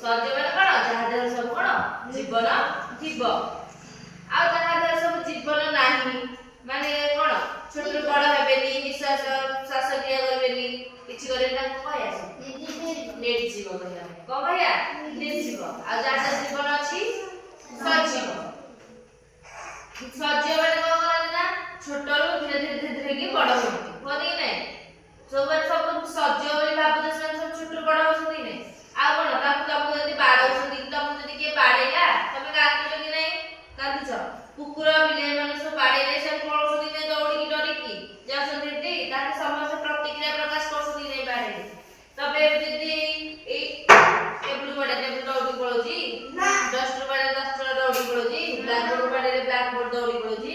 ସଜ ମାନେ କଣ ଯାହା ଦେହରେ ସବୁ କଣ ଜୀବନ ଥିବ ଆଉ ଯାହା ଦେହରେ ସବୁ ଜୀବନ ନାହିଁ ମାନେ କଣ ଛୋଟରୁ ବଡ ହେବେନି ନିଶ୍ୱାସ ଶ୍ୱାସକ୍ରିୟା କରିବେନି କିଛି କରିବେନି ତାଙ୍କୁ କହିବା ନିର୍ଜୀବ କହିବା କଣ କହିବା ନିର୍ଜୀବ ଆଉ ଯାହାର ଜୀବନ ଅଛି ସଜୀବ ସଜୀବ ମାନେ କଣ କରନ୍ତି ନା ଛୋଟରୁ ଧୀରେ ଧୀରେ କି ବଡ ହୁଅନ୍ତି କୁହନ୍ତି କି ନାଇଁ ଯୋଉମାନେ ସବୁ ସଜୀବ ବୋଲି ଭାବୁଛନ୍ତି ସେମାନେ ସବୁ ଛୋଟରୁ ବଡ ହଉଛନ୍ତି କି ନାଇଁ ଆଉ କଣ ତମକୁ ଯଦି ବାଡଉଛନ୍ତି ତମକୁ ଯଦି କିଏ ବାଡେଇଲା ତମେ କାନ୍ଦୁଛ କି ନାଇଁ କାନ୍ଦୁଛ କୁକୁର ବିଲେଇ ମାନେ ସବୁ ବାଡେଇଲେ ସେ ପଳଉଛନ୍ତି ନାଇଁ ଦୌଡ଼ିକି ଡରିକି ଯାଉଛନ୍ତି ଦିଦି ତାହେଲେ ସମସ୍ତେ ପ୍ରତିକ୍ରିୟା ପ୍ରକାଶ କରୁଛନ୍ତି ନାଇଁ ବାଡେଇଲେ ତବେ ଦିଦି ଏଇ ଟେବୁଲ ଦୌଡ଼ିକି ପଳଉଛି ଡଷ୍ଟର ବାଡେଇଲେ ଡଷ୍ଟର ଦୌଡ଼ିକି ପଳଉଛି ବ୍ଲାକବୋର୍ଡ ବାଡେଇଲେ ବ୍ଲାକବୋର୍ଡ ଦୌଡ଼ିକି ପଳଉଛି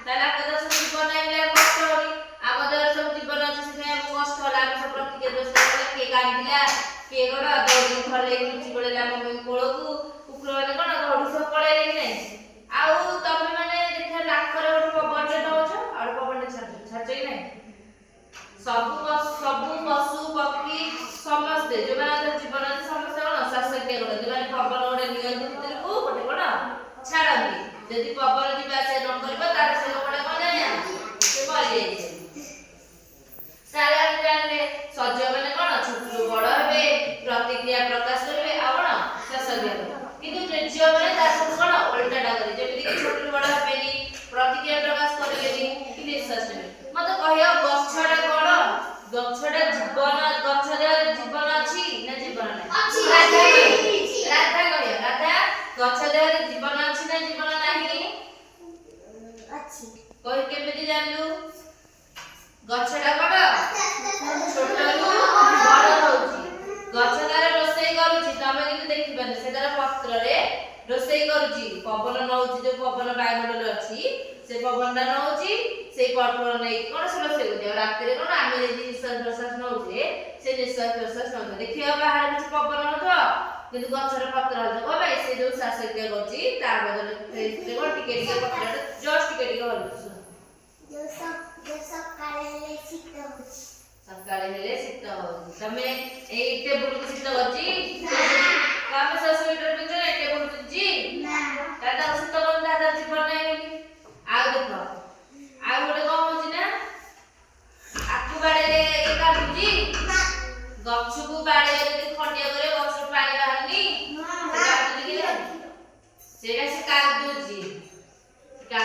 ତାହେଲେ ଆମ ଦେହରେ ସବୁ ଜୀବନ ନାହିଁ କଷ୍ଟ ହଉନି ଆମ ଦେହରେ ସବୁ ଜୀବନ ଅଛି ସେଥିପାଇଁ ଆମକୁ କଷ୍ଟ ହେଲା ଆମେ ସବୁ ପ୍ରତିକ୍ରିୟା ଦୋଷ କିଏ କାନ୍ଦିଲା କିଏ କଣ ଦୌଡ଼ିକି ଘରେ ଲୁଚି ପଳେଇଲା ମମି କୋଳକୁ କୁକୁର ମାନେ କଣ ଦୌଡ଼ି ସବୁ ପଳେଇଲେ କି ନାହିଁ ଆଉ ତମେ ମାନେ ଦେଖିବା ନାକରେ ଗୋଟେ ପବନଟେ ନଉଛ ଆଉ ଗୋଟେ ପବନଟେ ଛାଡୁଛ କି ନାହିଁ ସବୁ ପଶୁ ପକ୍ଷୀ ସମସ୍ତେ ଯୋଉମାନଙ୍କର ଜୀବନ ଅଛି ସମସ୍ତେ କଣ ଶ୍ୱାସକ୍ରିୟା କରନ୍ତି ମାନେ ପବନ ଗୋଟେ ନିଅନ୍ତି ଭିତରକୁ ଗୋଟେ କଣ ଛାଡନ୍ତି ଯଦି ପବନ ଯିବା ଆସିବା ନ କରିବ ତାହେଲେ ସେ ଲୋକଟା କଣ ଜାଣିବା ସେ ମରିଯାଇଛି ତାହେଲେ ଆମେ ଜାଣିଲେ ସଜୀବ ମାନେ କଣ ଛୋଟରୁ ବଡ ହେବେ ପ୍ରତିକ୍ରିୟା ପ୍ରକାଶ କରିବେ ଆଉ କଣ ଶ୍ୱାସକ୍ରିୟା କରିବେ କିନ୍ତୁ ନିର୍ଜୀବ ମାନେ ତା ସବୁ କଣ ଓଲଟାଟା କରିବେ ଯେମିତି କି ଛୋଟରୁ ବଡ ହେବେନି ପ୍ରତିକ୍ରିୟା ପ୍ରକାଶ କରିବେନି କି ନିଶ୍ୱାସ ନେବେ ମତେ କହିବ ଗଛଟା କଣ ଗଛଟା ଜୀବନ ଗଛ ଦେହରେ ଜୀବନ ଅଛି ନା ଜୀବନ ନାହିଁ ରାଧା କହିବ ରାଧା ଗଛ ଦେହରେ ଜୀବନ ଅଛି ନା ଜୀବନ ନାହିଁ ଅଛି କହି କେମିତି ଜାଣିଲୁ ଗଛଟା କଣ ଛୋଟରୁ ବଡ ହଉଛି ଗଛ ତାର ରୋଷେଇ କରୁଛି ତମେ କିନ୍ତୁ ଦେଖିପାରୁନ ସେ ତାର ପତ୍ରରେ ରୋଷେଇ କରୁଛି ପବନ ନଉଛି ଯୋଉ ପବନ ବାୟୁମଣ୍ଡଳରେ ଅଛି ସେ ପବନଟା ନଉଛି ସେଇ ପବନ ନେଇକି କଣ ସେ ରୋଷେଇ କରୁଛି ଆଉ ରାତିରେ କଣ ଆମେ ଯଦି ନିଶ୍ୱାସ ପ୍ରଶ୍ୱାସ ନଉଛେ ସେ ନିଶ୍ୱାସ ପ୍ରଶ୍ୱାସ ନଉଛେ ଦେଖିବା ବାହାରେ କିଛି ପବନ ନଥିବ କିନ୍ତୁ ଗଛର ପତ୍ର ହଲୁଥିବ କଣ ପାଇଁ ସେ ଯୋଉ ଶ୍ୱାସକ୍ରିୟା କରୁଛି ତା ବଦଳରେ କଣ ଟିକେ ଟିକେ ପତ୍ରଟା ଜଷ୍ଟ ଟିକେ ଟିକେ ହଲୁଛି ସକାଳେ ହେଲେ ଶୀତ ହଉଛି ତମେ ଏଇ ଟେବୁଲକୁ ଶୀତ କରୁଛି ତମେ ସ୍ୱେଟର ପିନ୍ଧୁଛ ନା ଟେବୁଲ ପିନ୍ଧୁଛି ତାର ଶୀତ କରୁଛି ତାର ଜୀବନ ନାହିଁ ବୋଲି ଆଉ ଦେଖ ଆଉ ଗୋଟେ କଣ ହଉଛି ନା ଆକୁ ବାଡେଇଲେ କାନ୍ଦୁଛି ଗଛକୁ ବାଡେଇଲେ ଯଦି ଖଣ୍ଡିଆ କରିବ ଗଛରୁ ପାଣି ବାହାରୁନି ସେଇଟା ସେ କାନ୍ଦୁଛି ତା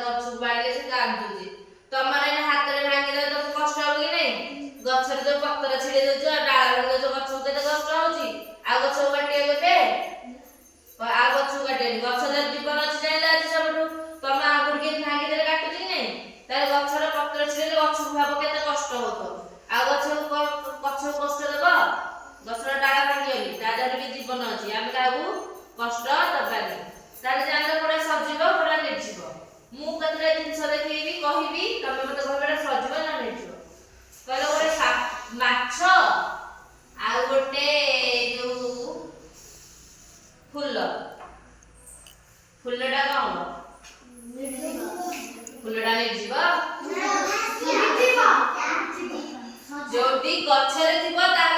ଗଛକୁ ବାଡେଇଲେ ସେ କାନ୍ଦୁଛି ତମର ଏଇନା ହାତରେ ଭାଙ୍ଗିଲେ ତମକୁ କଷ୍ଟ ହବ କି ନାଇଁ ଗଛରେ ଯୋଉ ପତ୍ର ଛିଡେଇ ଦଉଛ ଡାଳ ଭାଙ୍ଗି ଦଉଛ ଗଛକୁ କେତେ କଷ୍ଟ ହଉଛି ଆଉ ଗଛକୁ କାଟିବାକୁ କେତେ ଆଉ ଗଛକୁ କାଟିବନି ଗଛ ଯାର ଜୀବନ ଅଛି ଜାଣିଲେ ଆଜି ସବୁଠୁ ତମ ଆଙ୍ଗୁଠି କେମିତି ଭାଙ୍ଗିଦେଲେ କାଟୁଛି କି ନାଇଁ ତାହେଲେ ଗଛର ପତ୍ର ଛିଡେଇଲେ ଗଛକୁ ଭାବ କେତେ କଷ୍ଟ ହଉଥିବ ଆଉ ଗଛକୁ କଷ୍ଟ ଦେବ ଗଛର ଡାଳ ଭାଙ୍ଗିବନି ତା ଦେହରେ ବି ଜୀବନ ଅଛି ଆମେ କାହାକୁ କଷ୍ଟ ଦବାନି ତାହେଲେ ଜାଣିଲେ କୋଉଟା ସଜୀବ କୋଉଟା ନିର୍ଜୀବ ମୁଁ କେତେଟା ଜିନିଷ ଦେଖେଇବି କହିବି ତମେ ମତେ କହିବ ଏଟା ସଜୀବ ନା ନିର୍ଜୀବ କହିଲ ଗୋଟେ ମାଛ ଆଉ ଗୋଟେ ଯୋଉ ଫୁଲଟା କଣ ଫୁଲଟା ନିର୍ଜୀବ ଯୋଉଠି ଗଛରେ ଥିବ ତାର